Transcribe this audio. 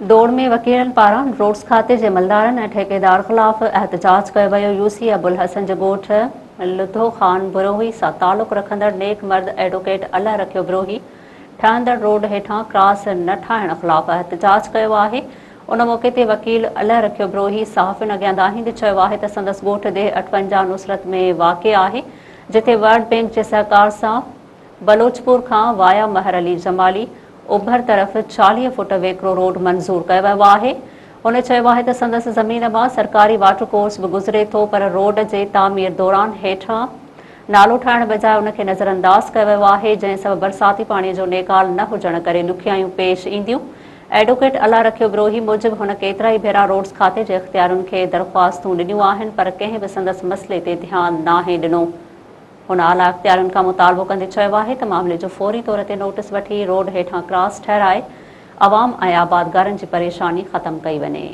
दौड़ में वकीलनि पारां रोड्स खाते जे मलदारनि ऐं ठेकेदार ख़िलाफ़ एहतजाज कयो वियो। यूसी अबुल हसन जे ॻोठ लुधो ख़ान बिरोही सां तालुक़ रखंदड़ नेक मर्द एडवोकेट अलाह रखियो बिरोही ठहंदड़ रोड हेठां क्रॉस न ठाहिण ख़िलाफ़ एहतजाज कयो आहे। उन मौक़े ते वकील अलाह रखियो बिरोही सहाफ़ियुनि अॻियां दाहींदे चयो आहे त संदसि ॻोठ देह 58 नुसरत में वाक़िए आहे, जिथे वर्ल्ड बैंक जे सहकार सां बलोचपुर खां वाया महर अली जमाली उभर तरफ़ 40 फुट वेकिरो रोड मंज़ूर कयो वियो आहे। उन चयो आहे त संदसि ज़मीन मां सरकारी वाटर कोर्स बि गुज़रे थो, पर रोड जे तामीर दौरान हेठां नालो ठाहिण बजाए उनखे नज़रअंदाज कयो वियो आहे, जंहिं सबबि बरसाती पाणीअ जो नेकाल न हुजण करे ॾुखियायूं पेश ईंदियूं। एडवोकेट अलाह रखियो बिरोही मूजिबि हुन केतिरा ई भेरा रोड्स खाते जे इख़्तियारुनि खे दरख़्वास्तूं ॾिनियूं आहिनि, पर कंहिं बि संदसि मसइले ते ध्यानु नाहे ॾिनो। हुन आला इख़्तियारुनि खां मुतालबो कंदे चयो आहे त मामले जो फ़ौरी तौर ते नोटिस वठी रोड हेठां क्रॉस ठहिराए अवाम ऐं आबादगारनि जी परेशानी ख़तमु कई वञे।